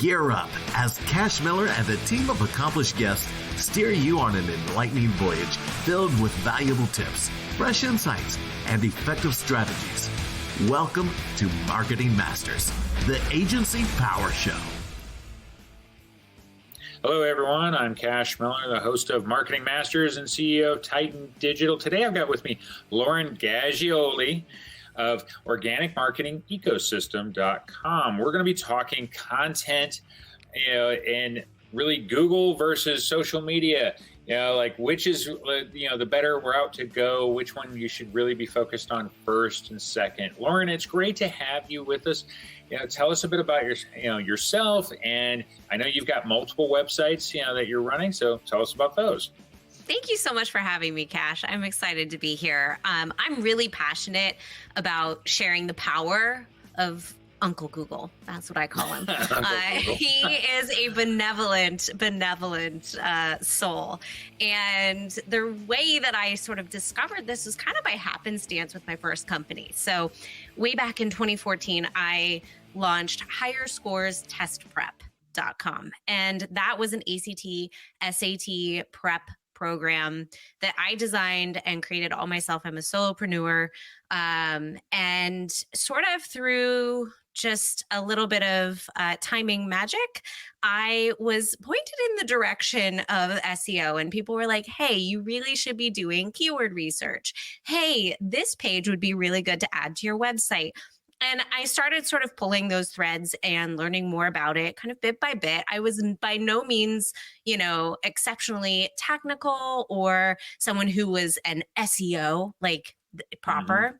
Gear up as Cash Miller and a team of accomplished guests steer you on an enlightening voyage filled with valuable tips, fresh insights, and effective strategies. Welcome to Marketing Masters, the Agency Power Show. Hello, everyone. I'm Cash Miller, the host of Marketing Masters and CEO of Titan Digital. Today, I've got with me Lauren Gaggioli of organicmarketingecosystem.com. We're going to be talking content, and really Google versus social media. Like which is, the better route to go, which one you should really be focused on first and second. Lauren, it's great to have you with us. Tell us a bit about yourself, and I know you've got multiple websites, that you're running, so tell us about those. Thank you so much for having me, Cash. I'm excited to be here. I'm really passionate about sharing the power of Uncle Google. That's what I call him. He is a benevolent soul. And the way that I sort of discovered this was kind of by happenstance with my first company. So way back in 2014, I launched higherscorestestprep.com. And that was an ACT, SAT prep program that I designed and created all myself. I'm a solopreneur. And sort of through just a little bit of timing magic, I was pointed in the direction of SEO, and people were like, hey, you really should be doing keyword research. Hey, this page would be really good to add to your website. And I started sort of pulling those threads and learning more about it kind of bit by bit. I was by no means, exceptionally technical or someone who was an SEO like proper. Mm-hmm.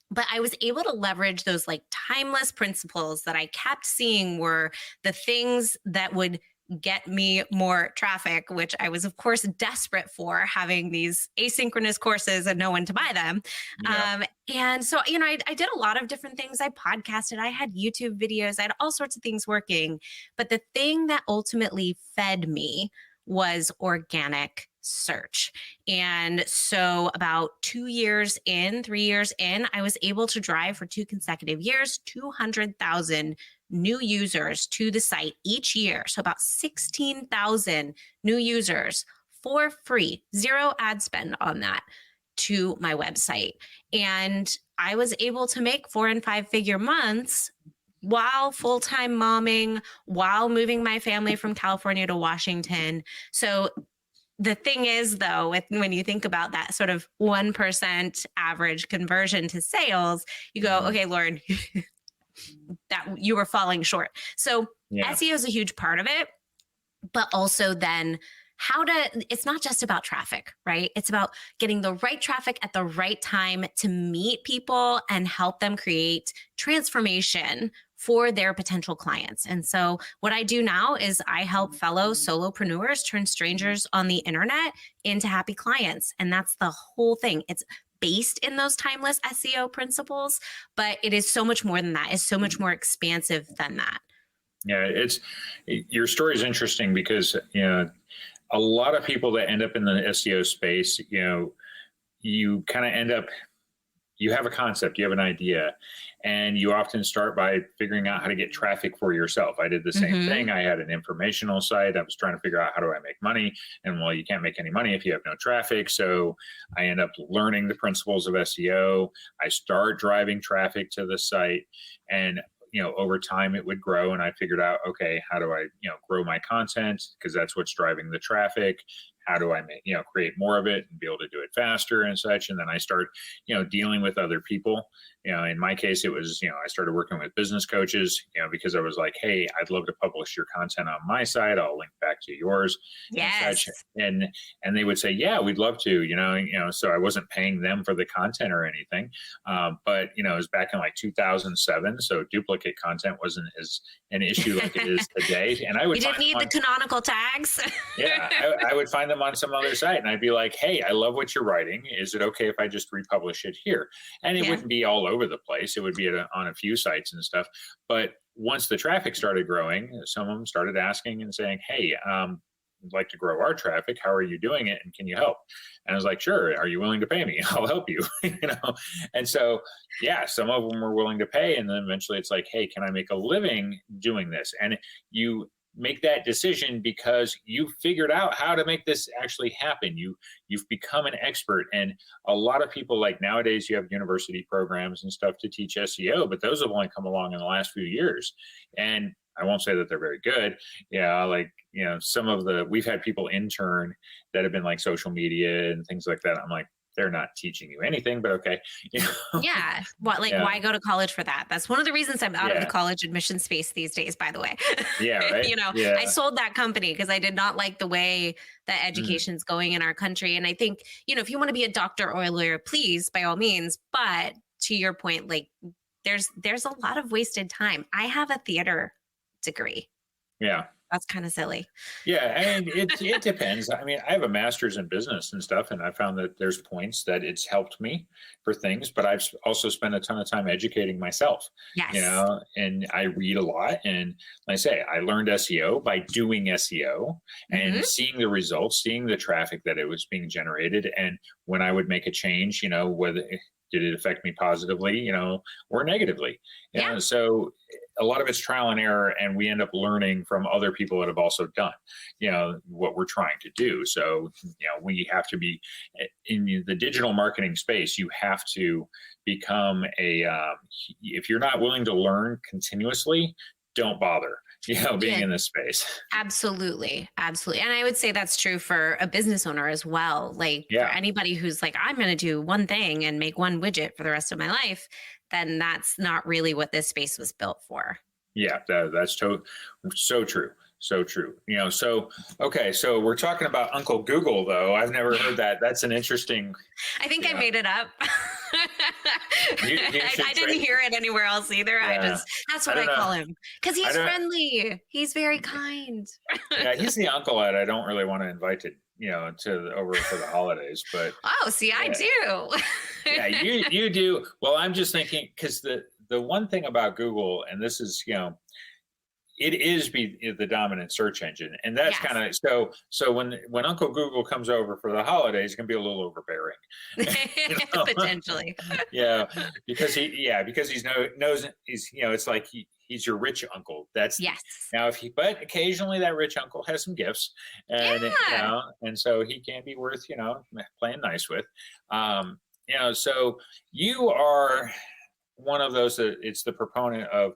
But I was able to leverage those like timeless principles that I kept seeing were the things that would get me more traffic, which I was, of course, desperate for, having these asynchronous courses and no one to buy them. Yeah. And so, I did a lot of different things. I podcasted, I had YouTube videos, I had all sorts of things working. But the thing that ultimately fed me was organic search. And so about 3 years in, I was able to drive for 2 consecutive years, 200,000 new users to the site each year. So about 16,000 new users for free, 0 ad spend on that to my website. And I was able to make 4 and 5 figure months while full-time momming, while moving my family from California to Washington. So the thing is, though, when you think about that sort of 1% average conversion to sales, you go, okay, Lauren, that you were falling short. So SEO is a huge part of it, but also then it's not just about traffic, right? It's about getting the right traffic at the right time to meet people and help them create transformation for their potential clients. And so what I do now is I help fellow solopreneurs turn strangers on the internet into happy clients. And that's the whole thing. It's based in those timeless SEO principles, but it is so much more than that. It's so much more expansive than that. Yeah, your story is interesting because, a lot of people that end up in the SEO space, you kind of end up, you have a concept, you have an idea, and you often start by figuring out how to get traffic for yourself. I did the same thing. I had an informational site. I was trying to figure out how do I make money? And well, you can't make any money if you have no traffic. So I end up learning the principles of SEO. I start driving traffic to the site, and over time it would grow, and I figured out, okay, how do I, grow my content? Because that's what's driving the traffic. How do I create more of it and be able to do it faster and such? And then I start, dealing with other people. In my case, it was, I started working with business coaches, because I was like, hey, I'd love to publish your content on my site. I'll link back to yours. Yes. And such. And they would say, yeah, we'd love to, so I wasn't paying them for the content or anything. But, it was back in like 2007. So duplicate content wasn't as an issue like it is today. And I would you didn't need the canonical tags. Yeah, I would find them on some other site, and I'd be like, hey, I love what you're writing. Is it okay if I just republish it here? And it wouldn't be all over the place. It would be on a few sites and stuff. But once the traffic started growing, some of them started asking and saying, hey, like to grow our traffic. How are you doing it? And can you help? And I was like, sure. Are you willing to pay me? I'll help you. And so, yeah, some of them were willing to pay. And then eventually it's like, hey, can I make a living doing this? And you make that decision because you figured out how to make this actually happen. You've become an expert. And a lot of people, like nowadays you have university programs and stuff to teach SEO, but those have only come along in the last few years. And I won't say that they're very good. Yeah, like, some of we've had people intern that have been like social media and things like that. I'm like, they're not teaching you anything, but okay. Yeah. Why go to college for that? That's one of the reasons I'm out of the college admission space these days, by the way. Yeah. Right. I sold that company because I did not like the way that education's going in our country. And I think, if you want to be a doctor or a lawyer, please, by all means. But to your point, like there's a lot of wasted time. I have a theater degree. Yeah. That's kind of silly. Yeah, I mean, it depends. I mean, I have a master's in business and stuff, and I found that there's points that it's helped me for things, but I've also spent a ton of time educating myself. Yes. And I read a lot. And like I say, I learned SEO by doing SEO and seeing the results, seeing the traffic that it was being generated. And when I would make a change, whether did it affect me positively, or negatively? So a lot of it's trial and error, and we end up learning from other people that have also done, what we're trying to do. So, we have to be in the digital marketing space. You have to become if you're not willing to learn continuously, don't bother, being in this space. Absolutely. Absolutely. And I would say that's true for a business owner as well. Like for anybody who's like, I'm going to do one thing and make one widget for the rest of my life, then that's not really what this space was built for. Yeah, that's so true. So true. Okay. So we're talking about Uncle Google, though. I've never heard that. That's an interesting. I think I made it up. I didn't hear it anywhere else either. Yeah. That's what I call him. Because he's friendly. He's very kind. Yeah, he's the uncle that I don't really want to invite to over for the holidays. But I do. Yeah, you do. Well, I'm just thinking, because the one thing about Google, and this is, it is the dominant search engine. And that's kind of, so when Uncle Google comes over for the holidays, it's going to be a little overbearing. Potentially. Yeah. Because he's it's like he's your rich uncle. That's now but occasionally that rich uncle has some gifts, and and so he can be worth playing nice with. So you are one of those that it's the proponent of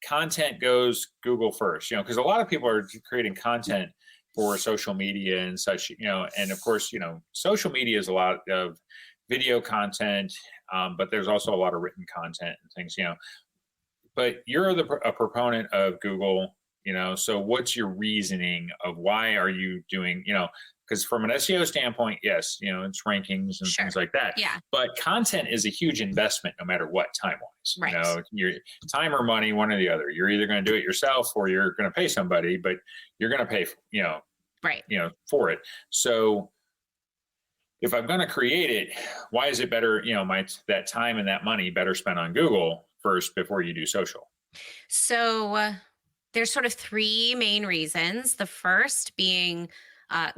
content goes Google first, because a lot of people are creating content for social media and such, and of course, social media is a lot of video content, but there's also a lot of written content and things, but you're a proponent of Google, so what's your reasoning of why are you doing, because from an SEO standpoint, yes, it's rankings and things like that. Yeah. But content is a huge investment no matter what, time-wise. Right. Your time or money, one or the other. You're either going to do it yourself or you're going to pay somebody, but you're going to pay, for it. So if I'm going to create it, why is it better, that time and that money better spent on Google first before you do social? So there's sort of three main reasons. The first being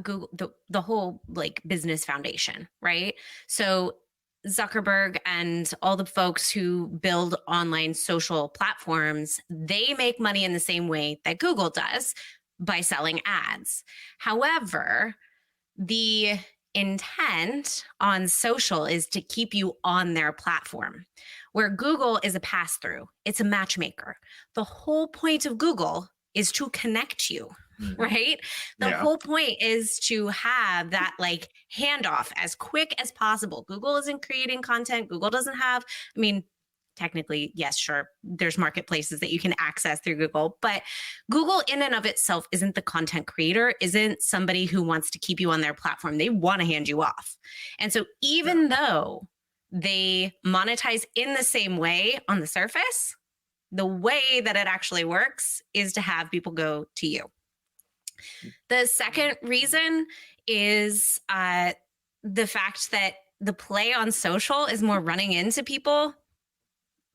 Google, the whole business foundation, right? So Zuckerberg and all the folks who build online social platforms, they make money in the same way that Google does by selling ads. However, the intent on social is to keep you on their platform, where Google is a pass-through. It's a matchmaker. The whole point of Google is to connect you. Right? The whole point is to have that handoff as quick as possible. Google isn't creating content. Google doesn't have, technically, yes, sure. There's marketplaces that you can access through Google, but Google in and of itself isn't the content creator, isn't somebody who wants to keep you on their platform. They want to hand you off. And so even though they monetize in the same way on the surface, the way that it actually works is to have people go to you. The second reason is the fact that the play on social is more running into people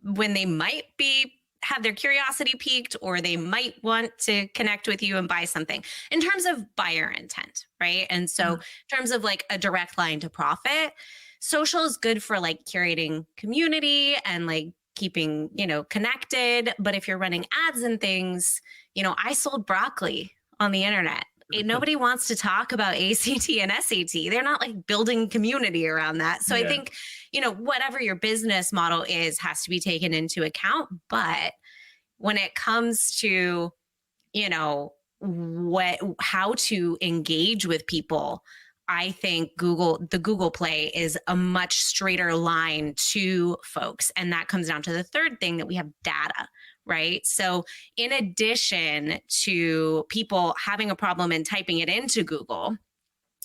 when they might be have their curiosity piqued, or they might want to connect with you and buy something in terms of buyer intent, right? And so in terms of like a direct line to profit, social is good for like curating community and like keeping, connected. But if you're running ads and things, I sold broccoli on the internet. Nobody wants to talk about ACT and SAT. They're not like building community around that. So I think, whatever your business model is has to be taken into account. But when it comes to, how to engage with people, I think the Google play is a much straighter line to folks. And that comes down to the third thing, that we have data, right? So in addition to people having a problem and typing it into Google,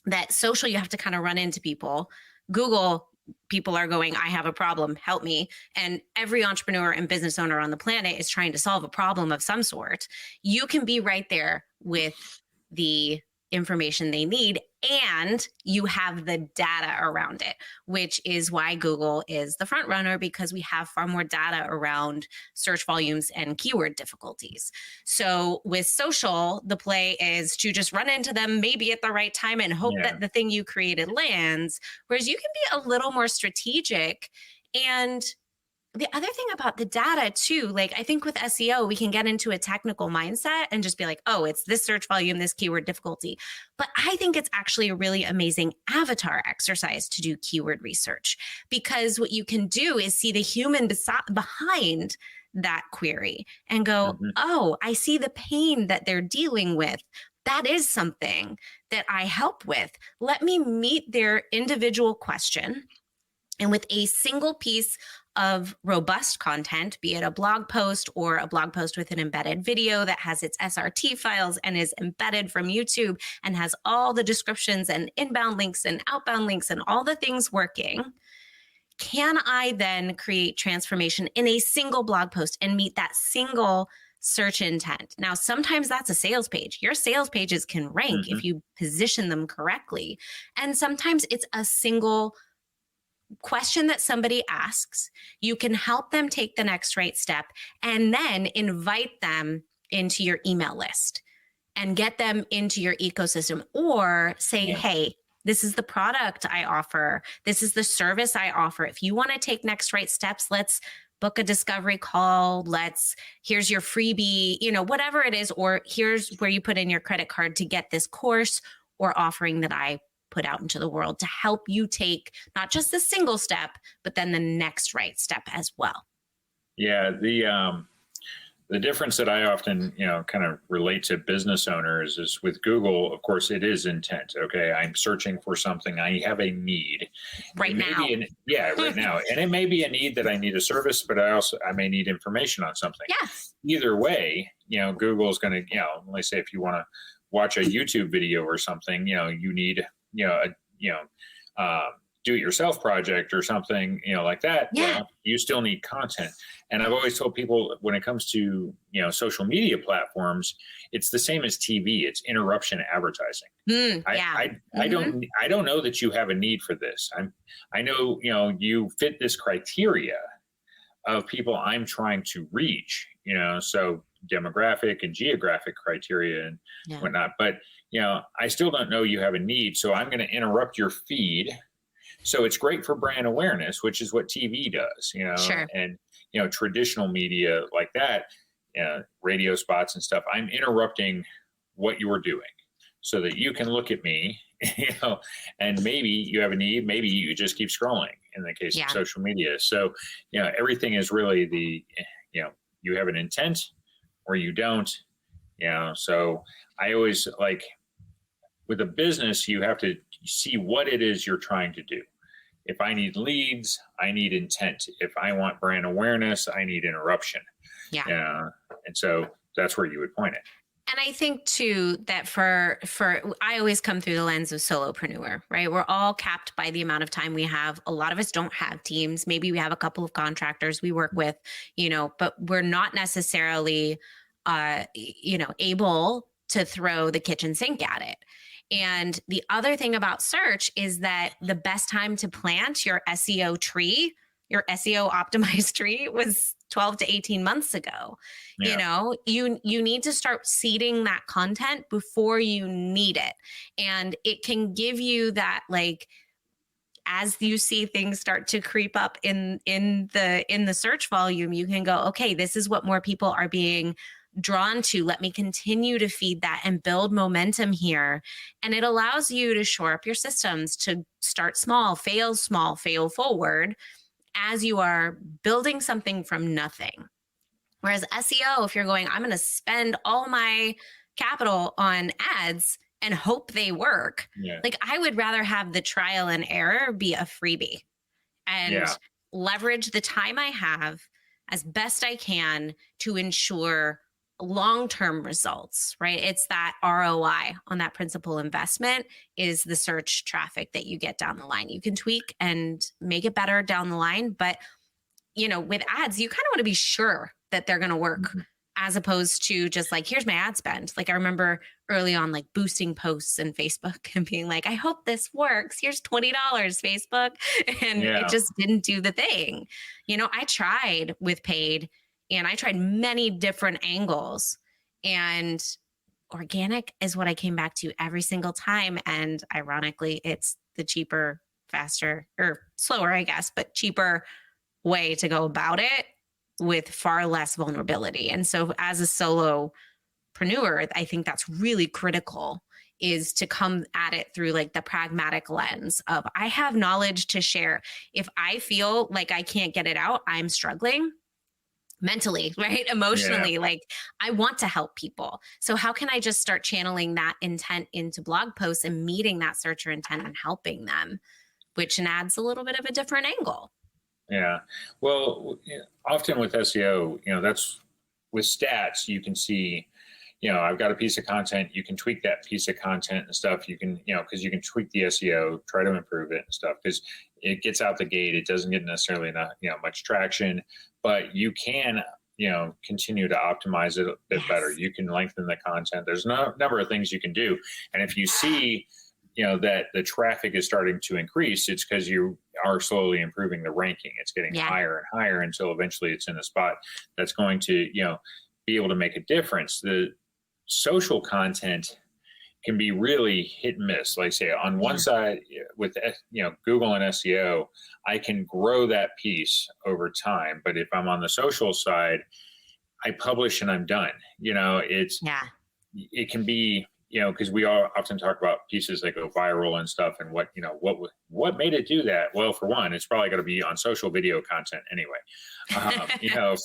that social, you have to kind of run into people. Google, people are going, I have a problem, help me. And every entrepreneur and business owner on the planet is trying to solve a problem of some sort. You can be right there with the information they need, and you have the data around it, which is why Google is the front runner, because we have far more data around search volumes and keyword difficulties. So with social, the play is to just run into them maybe at the right time and hope that the thing you created lands, whereas you can be a little more strategic. And the other thing about the data too, like I think with SEO, we can get into a technical mindset and just be like, oh, it's this search volume, this keyword difficulty. But I think it's actually a really amazing avatar exercise to do keyword research, because what you can do is see the human behind that query and go, oh, I see the pain that they're dealing with. That is something that I help with. Let me meet their individual question. And with a single piece of robust content, be it a blog post or a blog post with an embedded video that has its SRT files and is embedded from YouTube and has all the descriptions and inbound links and outbound links and all the things working, can I then create transformation in a single blog post and meet that single search intent? Now, sometimes that's a sales page. Your sales pages can rank if you position them correctly. And sometimes it's a single question that somebody asks. You can help them take the next right step and then invite them into your email list and get them into your ecosystem, or say, hey, this is the product I offer. This is the service I offer. If you want to take next right steps, let's book a discovery call. Here's your freebie, whatever it is, or here's where you put in your credit card to get this course or offering that I put out into the world to help you take not just the single step, but then the next right step as well. Yeah, the difference that I often, kind of relate to business owners is with Google, of course, it is intent. Okay, I'm searching for something. I have a need. Right now. Right now. And it may be a need that I need a service, but I may need information on something. Yes. Either way, Google is going to, let's say if you want to watch a YouTube video or something, you need do-it-yourself project or something, like that. Yeah. You still need content. And I've always told people when it comes to, social media platforms, it's the same as TV. It's interruption advertising. I don't know that you have a need for this. I know, you fit this criteria of people I'm trying to reach, so demographic and geographic criteria and whatnot. But, I still don't know you have a need. So I'm going to interrupt your feed. So it's great for brand awareness, which is what TV does, Sure. And, traditional media like that, radio spots and stuff. I'm interrupting what you're doing so that you can look at me, and maybe you have a need. Maybe you just keep scrolling in the case of social media. So, everything is really you have an intent or you don't, so I always like with a business, you have to see what it is you're trying to do. If I need leads, I need intent. If I want brand awareness, I need interruption. Yeah. And so that's where you would point it. And I think too, that for I always come through the lens of solopreneur, right? We're all capped by the amount of time we have. A lot of us don't have teams. Maybe we have a couple of contractors we work with, but we're not necessarily, able to throw the kitchen sink at it. And the other thing about search is that the best time to plant your SEO tree, your SEO optimized tree, was 12 to 18 months ago. Yeah. You know, you need to start seeding that content before you need it. And it can give you that, like, as you see things start to creep up in the search volume, you can go, okay, this is what more people are being drawn to. Let me continue to feed that and build momentum here. And it allows you to shore up your systems, to start small, fail forward, as you are building something from nothing. Whereas SEO, if you're going, I'm going to spend all my capital on ads and hope they work. Yeah. Like, I would rather have the trial and error be a freebie and leverage the time I have as best I can to ensure long-term results, right? It's that ROI on that principal investment is the search traffic that you get down the line. You can tweak and make it better down the line, but you know, with ads, you kind of want to be sure that they're going to work, as opposed to just like, here's my ad spend. Like, I remember early on, like, boosting posts in Facebook and being like, I hope this works. Here's $20, Facebook. And it just didn't do the thing. You know, I tried with paid and I tried many different angles, and organic is what I came back to every single time. And ironically, it's the cheaper, faster, or slower, I guess, but cheaper way to go about it with far less vulnerability. And so as a solopreneur, I think that's really critical, is to come at it through like the pragmatic lens of, I have knowledge to share. If I feel like I can't get it out, I'm struggling mentally, right? Emotionally, like, I want to help people. So how can I just start channeling that intent into blog posts and meeting that searcher intent and helping them, which adds a little bit of a different angle. Yeah. Well, often with SEO, that's with stats, you can see, I've got a piece of content, you can tweak that piece of content and stuff. You can, because you can tweak the SEO, try to improve it and stuff, because it gets out the gate. It doesn't get necessarily enough, much traction, but you can, continue to optimize it a bit better. You can lengthen the content. There's a number of things you can do. And if you see, that the traffic is starting to increase, it's because you are slowly improving the ranking. It's getting higher and higher until eventually it's in a spot that's going to, be able to make a difference. The social content can be really hit and miss. Like, say, on one side with, Google and SEO, I can grow that piece over time. But if I'm on the social side, I publish and I'm done. It can be, because we all often talk about pieces that go viral and stuff, and what made it do that? Well, for one, it's probably going to be on social video content anyway,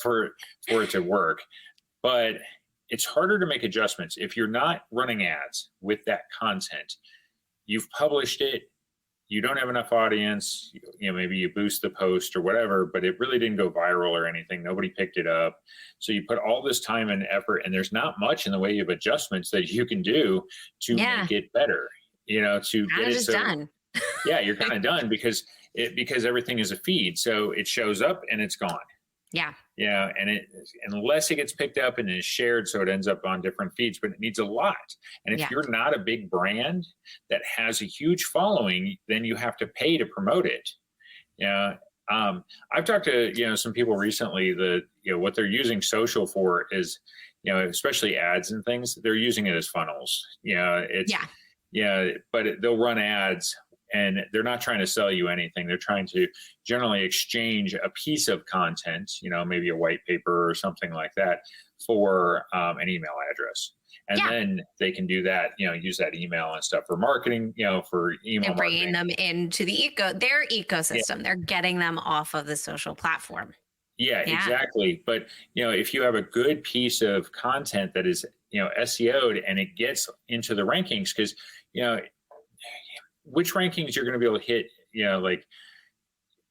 for it to work. But it's harder to make adjustments if you're not running ads with that content. You've published it, you don't have enough audience, maybe you boost the post or whatever, but it really didn't go viral or anything. Nobody picked it up. So you put all this time and effort, and there's not much in the way of adjustments that you can do to make it better, to get it done. You're kind of done because everything is a feed. So it shows up and it's gone. Yeah. Yeah. And unless it gets picked up and is shared, so it ends up on different feeds, but it needs a lot. And if you're not a big brand that has a huge following, then you have to pay to promote it. I've talked to, some people recently that, what they're using social for is, especially ads and things, they're using it as funnels. But they'll run ads, and they're not trying to sell you anything. They're trying to generally exchange a piece of content, maybe a white paper or something like that, for an email address. And then they can do that, use that email and stuff for marketing, for email and bringing marketing. them into their ecosystem. Yeah. They're getting them off of the social platform. Yeah, exactly. But, if you have a good piece of content that is, SEO'd and it gets into the rankings, because, which rankings you're going to be able to hit, like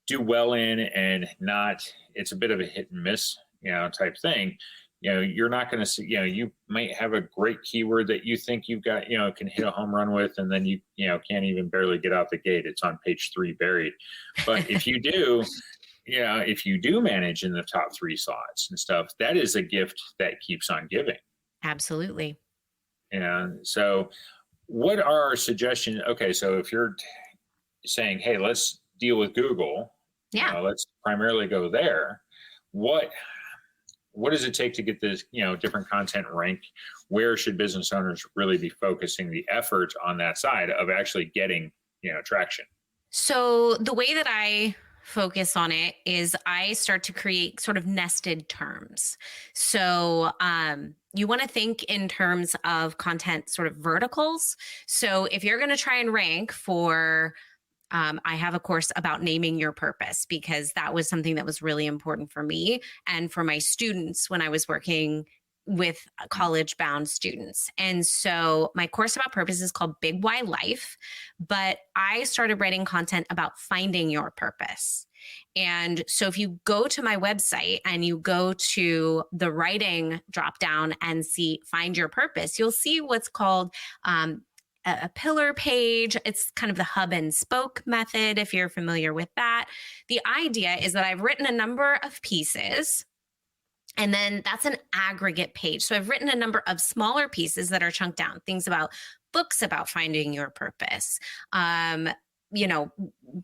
do well in and not, it's a bit of a hit and miss, type thing. You're not going to see, you might have a great keyword that you think you've got, can hit a home run with, and then you can't even barely get out the gate. It's on page 3 buried. But if you do, if you do manage in the top 3 slots and stuff, that is a gift that keeps on giving. Absolutely. And so what are our suggestions? Okay, so if you're saying, hey, let's deal with Google, let's primarily go there. what does it take to get this, different content ranked? Where should business owners really be focusing the effort on that side of actually getting, traction? So the way that I focus on it is I start to create sort of nested terms. So you want to think in terms of content sort of verticals. So if you're going to try and rank for I have a course about naming your purpose because that was something that was really important for me and for my students when I was working with college bound students. And so my course about purpose is called Big Why Life, but I started writing content about finding your purpose. And so if you go to my website and you go to the writing drop down and see find your purpose, you'll see what's called a pillar page. It's kind of the hub and spoke method, if you're familiar with that. The idea is that I've written a number of pieces, and then that's an aggregate page. So I've written a number of smaller pieces that are chunked down, things about books about finding your purpose,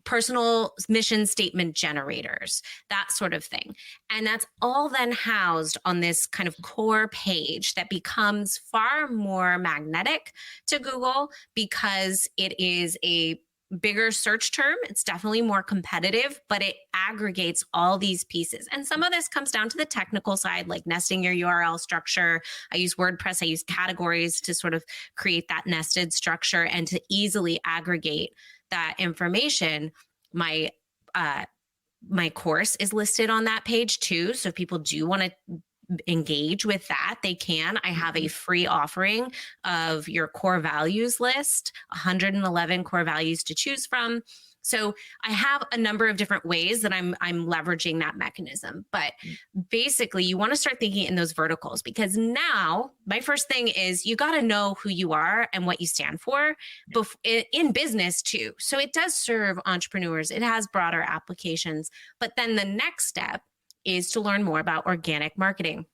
personal mission statement generators, that sort of thing. And that's all then housed on this kind of core page that becomes far more magnetic to Google because it is a bigger search term. It's definitely more competitive, but it aggregates all these pieces. And some of this comes down to the technical side, like nesting your URL structure. I use WordPress. I use categories to sort of create that nested structure and to easily aggregate that information. My course is listed on that page too. So if people do want to engage with that, they can. I have a free offering of your core values list, 111 core values to choose from. So I have a number of different ways that I'm leveraging that mechanism. But basically, you want to start thinking in those verticals, because now my first thing is you got to know who you are and what you stand for in business too. So it does serve entrepreneurs. It has broader applications. But then the next step is to learn more about organic marketing.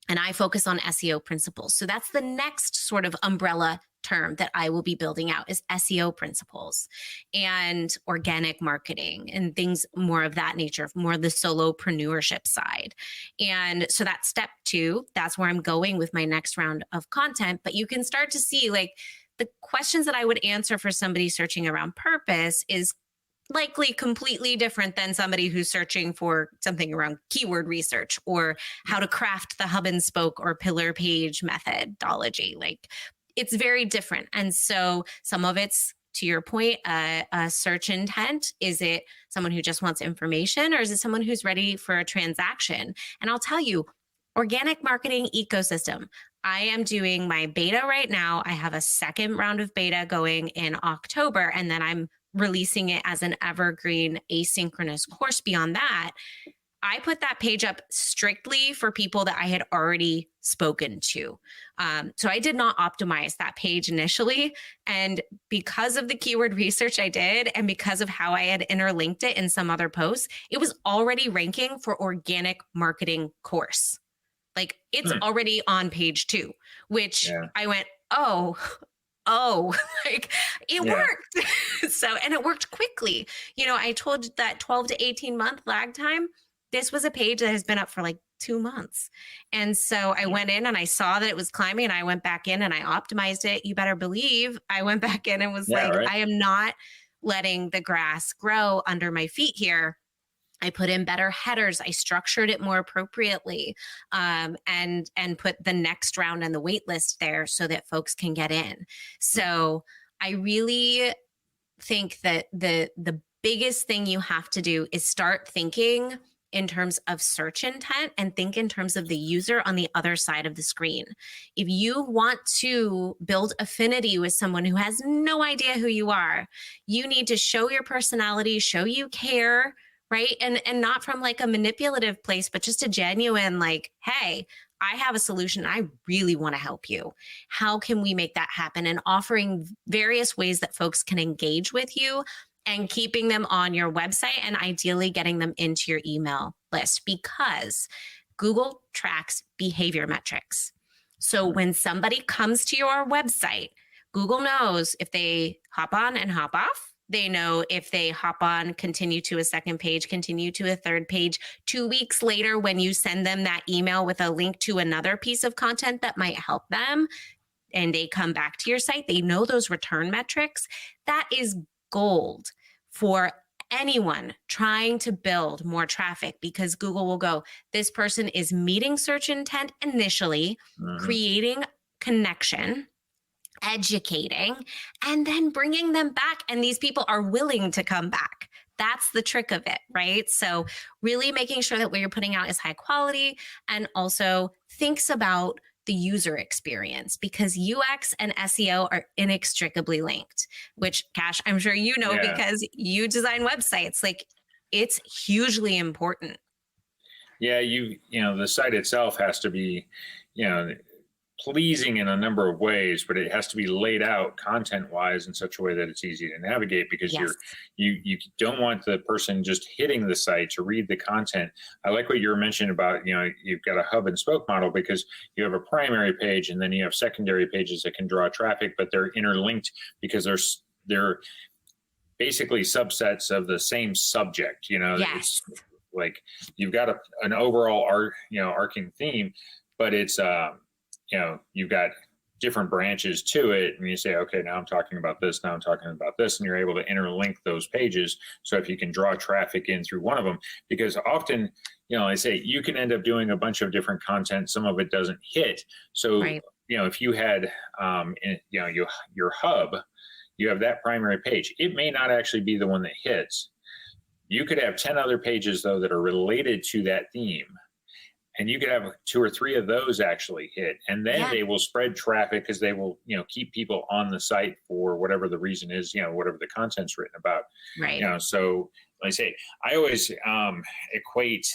And I focus on SEO principles. So that's the next sort of umbrella term that I will be building out is SEO principles and organic marketing and things more of that nature, more the solopreneurship side. And so that's step 2. That's where I'm going with my next round of content. But you can start to see like the questions that I would answer for somebody searching around purpose is likely completely different than somebody who's searching for something around keyword research or how to craft the hub and spoke or pillar page methodology. Like it's very different. And so some of it's, to your point, a search intent. Is it someone who just wants information, or is it someone who's ready for a transaction? And I'll tell you, organic marketing ecosystem. I am doing my beta right now. I have a second round of beta going in October, and then I'm releasing it as an evergreen asynchronous course beyond that. I put that page up strictly for people that I had already spoken to. So I did not optimize that page initially. And because of the keyword research I did, and because of how I had interlinked it in some other posts, it was already ranking for organic marketing course. Like it's already on page 2, which I went, oh, like it worked. So, and it worked quickly. I told you that 12 to 18 month lag time. This was a page that has been up for like 2 months. And so I went in and I saw that it was climbing, and I went back in and I optimized it. You better believe I went back in and was I am not letting the grass grow under my feet here. I put in better headers. I structured it more appropriately, and put the next round on the wait list there so that folks can get in. So I really think that the biggest thing you have to do is start thinking in terms of search intent and think in terms of the user on the other side of the screen. If you want to build affinity with someone who has no idea who you are, you need to show your personality, show you care, right? And not from like a manipulative place, but just a genuine like, hey, I have a solution. I really want to help you. How can we make that happen? And offering various ways that folks can engage with you and keeping them on your website and ideally getting them into your email list, because Google tracks behavior metrics. So when somebody comes to your website, Google knows if they hop on and hop off, They know if they hop on, continue to a second page, continue to a third page. 2 weeks later, when you send them that email with a link to another piece of content that might help them, and they come back to your site, they know those return metrics. That is gold for anyone trying to build more traffic, because Google will go, this person is meeting search intent initially, creating connection, educating, and then bringing them back. And these people are willing to come back. That's the trick of it, right? So really making sure that what you're putting out is high quality, and also thinks about the user experience, because UX and SEO are inextricably linked, which, Cash, I'm sure you know, because you design websites. Like, it's hugely important. Yeah, you know, the site itself has to be, you know, pleasing in a number of ways, but it has to be laid out content-wise in such a way that it's easy to navigate, because you don't want the person just hitting the site to read the content. I like what you were mentioning about, you know, you've got a hub and spoke model, because you have a primary page and then you have secondary pages that can draw traffic, but they're interlinked because they're basically subsets of the same subject. You know, it's like you've got an overall arcing theme, but it's you know, you've got different branches to it, and you say, okay, now I'm talking about this, now I'm talking about this, and you're able to interlink those pages. So if you can draw traffic in through one of them, because often, you know, I say you can end up doing a bunch of different content, some of it doesn't hit. So, you know, if you had, you know, your hub, you have that primary page, it may not actually be the one that hits. You could have 10 other pages, though, that are related to that theme. And you could have 2 or 3 of those actually hit, and then they will spread traffic, because they will, you know, keep people on the site for whatever the reason is, you know, whatever the content's written about. Right. You know, so like I say, I always equate,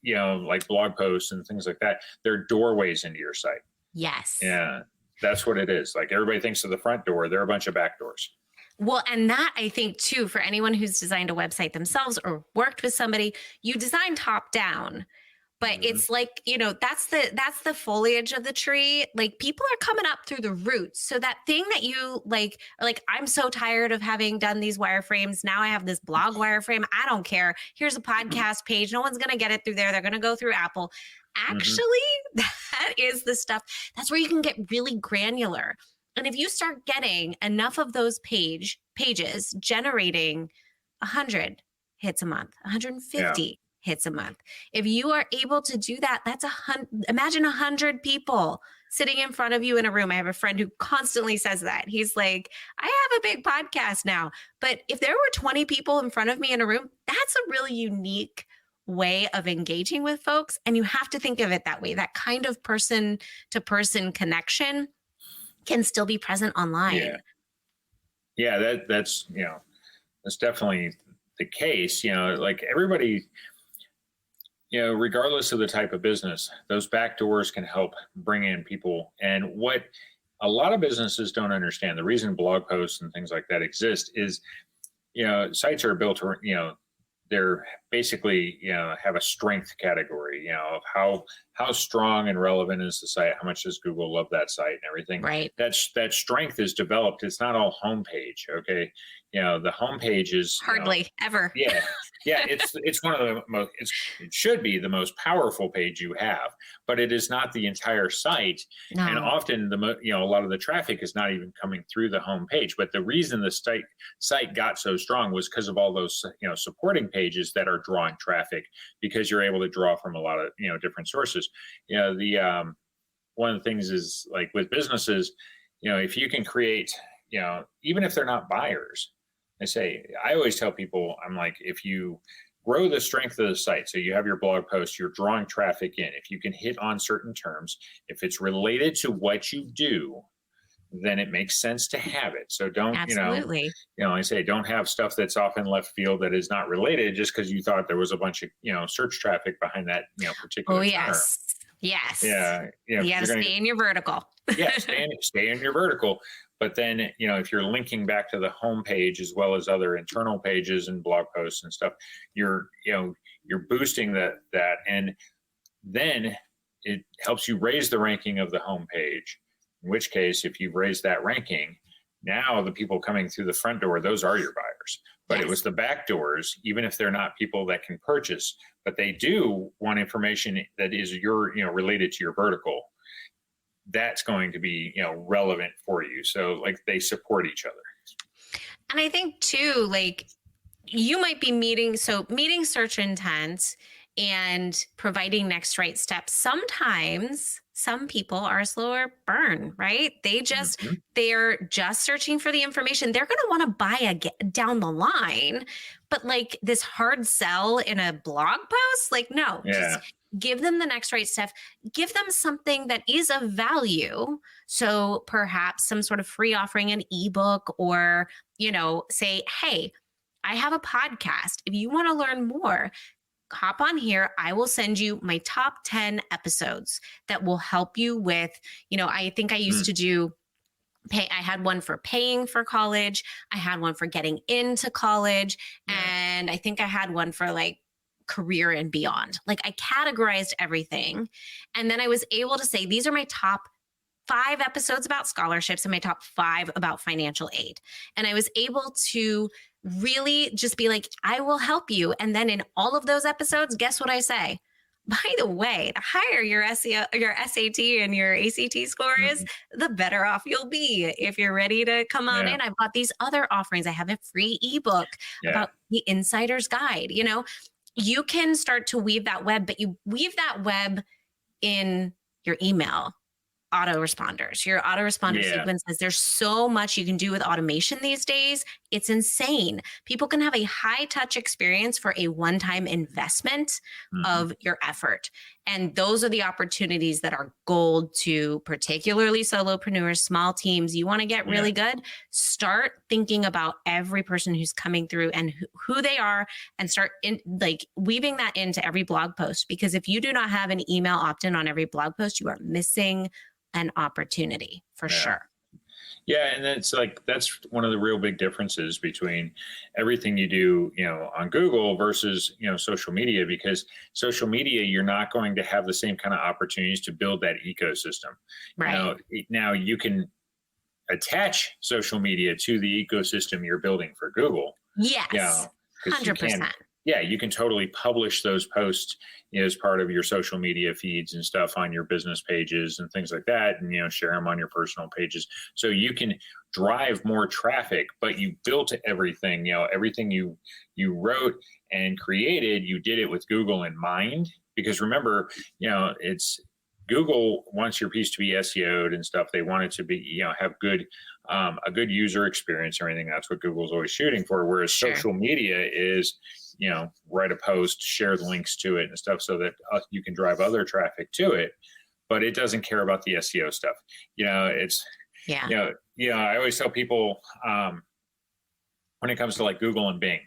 you know, like blog posts and things like that, they're doorways into your site. Yes. Yeah, that's what it is. Like, everybody thinks of the front door, they're a bunch of back doors. Well, and that, I think, too, for anyone who's designed a website themselves or worked with somebody, you design top down. But it's like, you know, that's the foliage of the tree. Like, people are coming up through the roots. So that thing that you like, are like, I'm so tired of having done these wireframes. Now I have this blog wireframe. I don't care. Here's a podcast page. No one's going to get it through there. They're going to go through Apple. Actually, that is the stuff. That's where you can get really granular. And if you start getting enough of those pages generating 100 hits a month, 150 hits a month. If you are able to do that, that's imagine 100 people sitting in front of you in a room. I have a friend who constantly says that. He's like, I have a big podcast now, but if there were 20 people in front of me in a room, that's a really unique way of engaging with folks. And you have to think of it that way. That kind of person to person connection can still be present online. Yeah, that's, you know, that's definitely the case. You know, like, everybody, you know, regardless of the type of business, those back doors can help bring in people. And what a lot of businesses don't understand, the reason blog posts and things like that exist is, you know, sites are built, you know, they're basically, you know, have a strength category, you know, of how strong and relevant is the site, how much does Google love that site and everything. Right. That strength is developed. It's not all homepage. Okay. You know, the homepage is hardly ever. It's one of the most, it should be the most powerful page you have, but it is not the entire site. No. And often a lot of the traffic is not even coming through the homepage. But the reason the site got so strong was because of all those, you know, supporting pages that are drawing traffic, because you're able to draw from a lot of, you know, different sources. You know, the one of the things is, like, with businesses, you know, if you can create, you know, even if they're not buyers, I always tell people, I'm like, if you grow the strength of the site, so you have your blog post, you're drawing traffic in, if you can hit on certain terms, if it's related to what you do, then it makes sense to have it. So don't, I say, don't have stuff that's off in left field that is not related just because you thought there was a bunch of, you know, search traffic behind that, you know, particular term. Yes. Yeah. You got to stay in your vertical. Stay in your vertical. But then, you know, if you're linking back to the home page as well as other internal pages and blog posts and stuff, you're boosting that, and then it helps you raise the ranking of the home page. In which case, if you've raised that ranking, now the people coming through the front door, those are your buyers. doors, but it was the back doors, even if they're not people that can purchase, but they do want information that is related to your vertical. That's going to be, relevant for you. So like they support each other. And I think too, like you might be meeting search intent and providing next right steps. Sometimes some people are a slower burn, right? They're just searching for the information. They're going to want to buy down the line, but like this hard sell in a blog post, like, no, just give them the next right step, give them something that is of value. So perhaps some sort of free offering, an ebook, or, say, hey, I have a podcast. If you want to learn more, hop on here. I will send you my top 10 episodes that will help you with, I think I used to do I had one for paying for college. I had one for getting into college. And I think I had one for like career and beyond. Like I categorized everything. And then I was able to say, these are my top 5 episodes about scholarships and my top 5 about financial aid. And I was able to really just be like, I will help you. And then in all of those episodes, guess what I say? By the way, the higher your SEO, your SAT and your ACT score is, the better off you'll be. If you're ready to come on in, I've got these other offerings. I have a free ebook about the insider's guide. You can start to weave that web, but you weave that web in your email autoresponders, your autoresponder sequences. There's so much you can do with automation these days. It's insane. People can have a high touch experience for a one-time investment of your effort. And those are the opportunities that are gold to particularly solopreneurs, small teams. You want to get really good? Start thinking about every person who's coming through and who they are, and start weaving that into every blog post. Because if you do not have an email opt-in on every blog post, you are missing an opportunity for sure. Yeah. And that's one of the real big differences between everything you do, on Google versus, social media, because social media, you're not going to have the same kind of opportunities to build that ecosystem. Right. Now you can attach social media to the ecosystem you're building for Google. Yes. 100%. You can totally publish those posts as part of your social media feeds and stuff on your business pages and things like that, and share them on your personal pages. So you can drive more traffic, but you built everything. Everything you wrote and created, you did it with Google in mind. Because remember, it's Google wants your piece to be SEO'd and stuff. They want it to be, have good a good user experience or anything. That's what Google's always shooting for. Whereas social media is, write a post, share the links to it and stuff so that you can drive other traffic to it, but it doesn't care about the SEO stuff. I always tell people when it comes to like Google and Bing,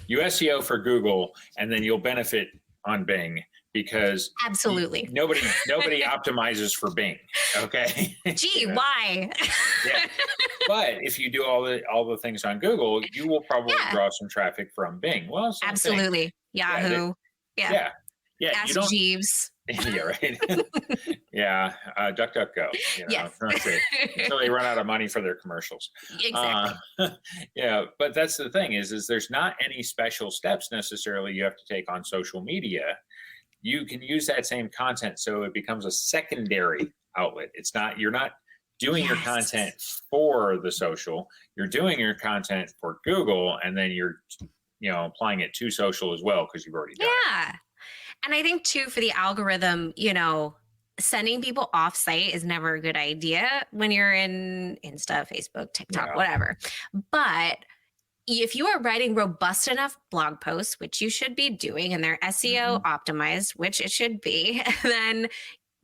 you SEO for Google and then you'll benefit on Bing, because absolutely nobody optimizes for Bing. Okay. Gee, why? But if you do all the things on Google, you will probably draw some traffic from Bing. Well, absolutely. Yahoo. Ask Jeeves. Right. DuckDuckGo. Yes. Until they run out of money for their commercials. Exactly. But that's the thing is there's not any special steps necessarily you have to take on social media. You can use that same content so it becomes a secondary outlet. You're not doing your content for the social. You're doing your content for Google, and then you're applying it to social as well, because you've already done it. And I think too, for the algorithm, sending people off site is never a good idea when you're in Insta, Facebook, TikTok, whatever. But if you are writing robust enough blog posts, which you should be doing, and they're SEO optimized, which it should be, then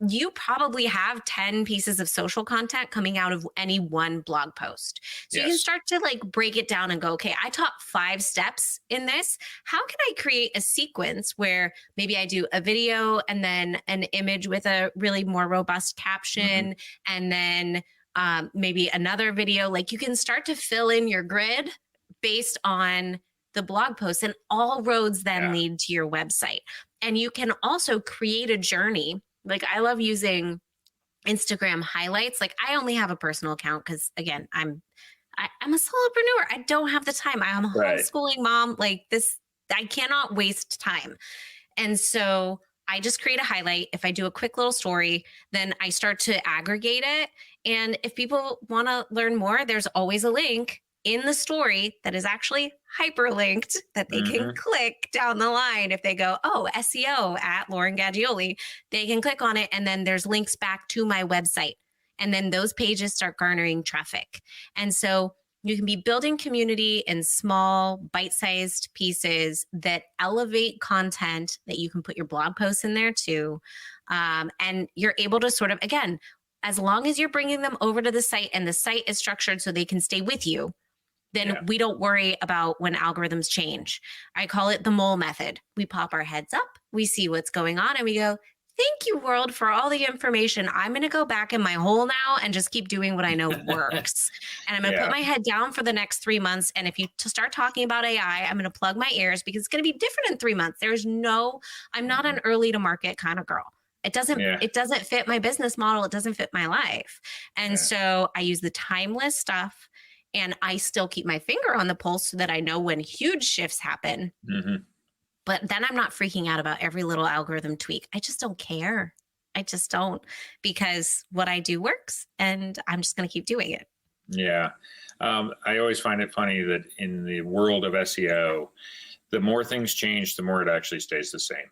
you probably have 10 pieces of social content coming out of any one blog post. So you can start to break it down and go, okay, I taught 5 steps in this. How can I create a sequence where maybe I do a video and then an image with a really more robust caption, and then maybe another video? You can start to fill in your grid based on the blog post, and all roads then lead to your website. And you can also create a journey. I love using Instagram highlights. I only have a personal account because, again, I'm a solopreneur. I don't have the time. I'm a Right. homeschooling mom. Like this, I cannot waste time. And so I just create a highlight. If I do a quick little story, then I start to aggregate it. And if people want to learn more, there's always a link in the story that is actually hyperlinked that they can click down the line. If they go, oh, SEO at Lauren Gaggioli, they can click on it. And then there's links back to my website. And then those pages start garnering traffic. And so you can be building community in small, bite-sized pieces that elevate content that you can put your blog posts in there too. And you're able to sort of, again, as long as you're bringing them over to the site and the site is structured so they can stay with you, then we don't worry about when algorithms change. I call it the mole method. We pop our heads up, we see what's going on, and we go, thank you, world, for all the information. I'm going to go back in my hole now and just keep doing what I know works. And I'm going to put my head down for the next 3 months. And if you start talking about AI, I'm going to plug my ears because it's going to be different in 3 months. I'm not an early to market kind of girl. It doesn't fit my business model. It doesn't fit my life. And so I use the timeless stuff, and I still keep my finger on the pulse so that I know when huge shifts happen. But then I'm not freaking out about every little algorithm tweak. I just don't care. I just don't, because what I do works and I'm just going to keep doing it. Yeah. I always find it funny that in the world of SEO, the more things change, the more it actually stays the same.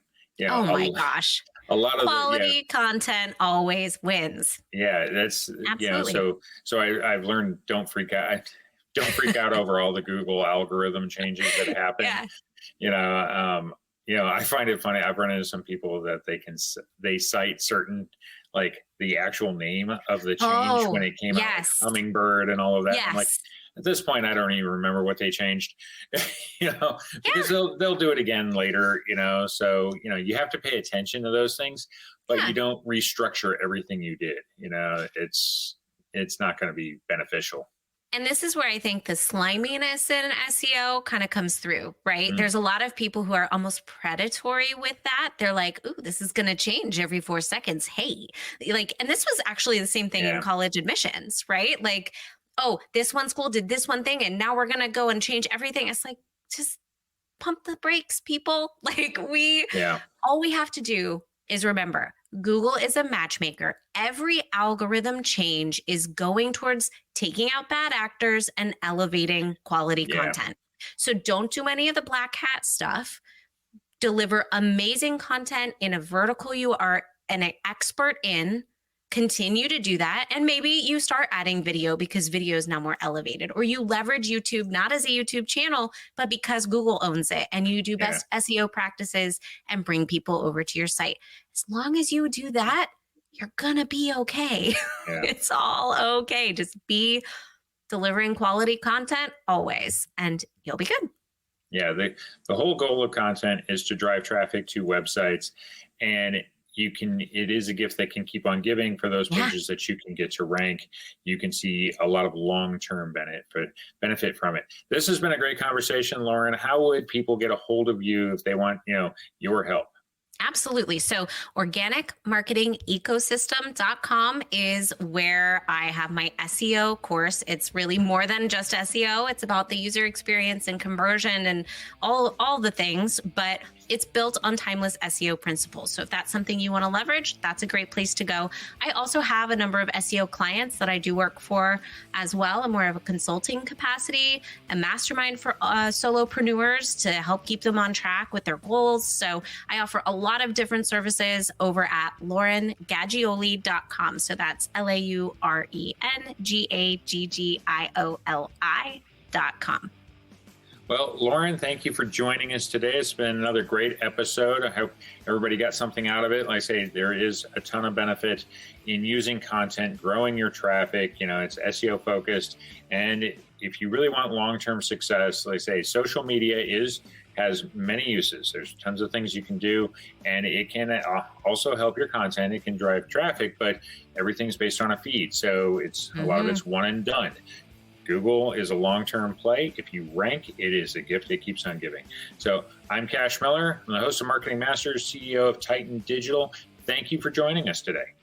Oh my gosh. A lot of quality content always wins. Yeah, that's absolutely. So I've learned don't freak out. Don't freak out over all the Google algorithm changes that happen. I find it funny. I've run into some people that they cite certain, like the actual name of the change when it came out, like hummingbird and all of that. I'm like, at this point, I don't even remember what they changed, because they'll do it again later, so, you have to pay attention to those things, but you don't restructure everything you did, it's not going to be beneficial. And this is where I think the sliminess in SEO kind of comes through, right? There's a lot of people who are almost predatory with that. They're like, ooh, this is going to change every 4 seconds. Hey, and this was actually the same thing in college admissions, right? Like, oh, this one school did this one thing, and now we're going to go and change everything. It's like, just pump the brakes, people. All we have to do is remember, Google is a matchmaker. Every algorithm change is going towards taking out bad actors and elevating quality content. So don't do any of the black hat stuff. Deliver amazing content in a vertical you are an expert in. Continue to do that. And maybe you start adding video because video is now more elevated, or you leverage YouTube, not as a YouTube channel, but because Google owns it, and you do best SEO practices and bring people over to your site. As long as you do that, you're going to be okay. It's all okay. Just be delivering quality content always, and you'll be good. Yeah. The whole goal of content is to drive traffic to websites, and it is a gift that can keep on giving for those pages that you can get to rank. You can see a lot of long-term benefit from it. This has been a great conversation, Lauren. How would people get a hold of you if they want, your help? Absolutely. So organicmarketingecosystem.com is where I have my SEO course. It's really more than just SEO. It's about the user experience and conversion and all the things, but it's built on timeless SEO principles. So if that's something you want to leverage, that's a great place to go. I also have a number of SEO clients that I do work for as well. I'm more of a consulting capacity, a mastermind for solopreneurs to help keep them on track with their goals. So I offer a lot of different services over at laurengaggioli.com. So that's Laurengaggioli.com. Well, Lauren, thank you for joining us today. It's been another great episode. I hope everybody got something out of it. Like I say, there is a ton of benefit in using content, growing your traffic. It's SEO focused. And if you really want long-term success, like I say, social media has many uses. There's tons of things you can do, and it can also help your content. It can drive traffic, but everything's based on a feed. So a lot of it's one and done. Google is a long-term play. If you rank, it is a gift that keeps on giving. So I'm Cash Miller. I'm the host of Marketing Masters, CEO of Titan Digital. Thank you for joining us today.